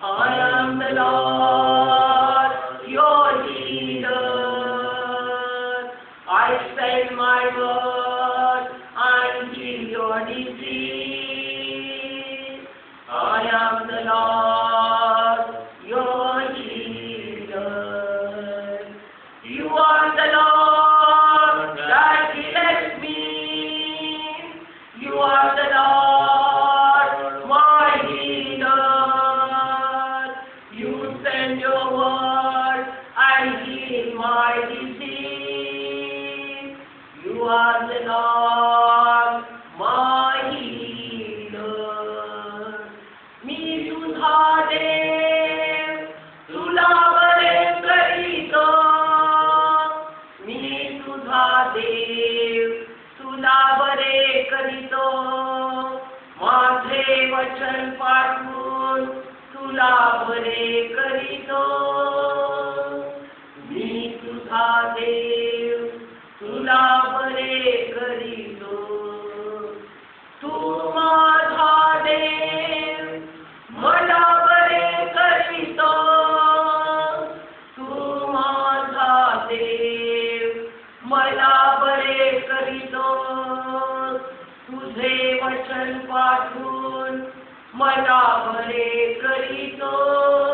I am the Lord, your healer. I send my word and heal your disease. I am the Lord, your healer. You are the Lord that healeth me. You are the Lord, my healer. You send your word and heal my disease. You are the Lord, my healer. मी तुझा देव तुला बरे करीतो. मी तुझा देव तुला बरे करीतो. माझे वचन पाठवून तुला बरे करीतो. मी तुझा देव तुला बरे करीतो. तू माझा देव मला बरे करीतो. तू माझा देव मला बरे करीतो. तुझे वचन पाठवून मला बरे करीतो.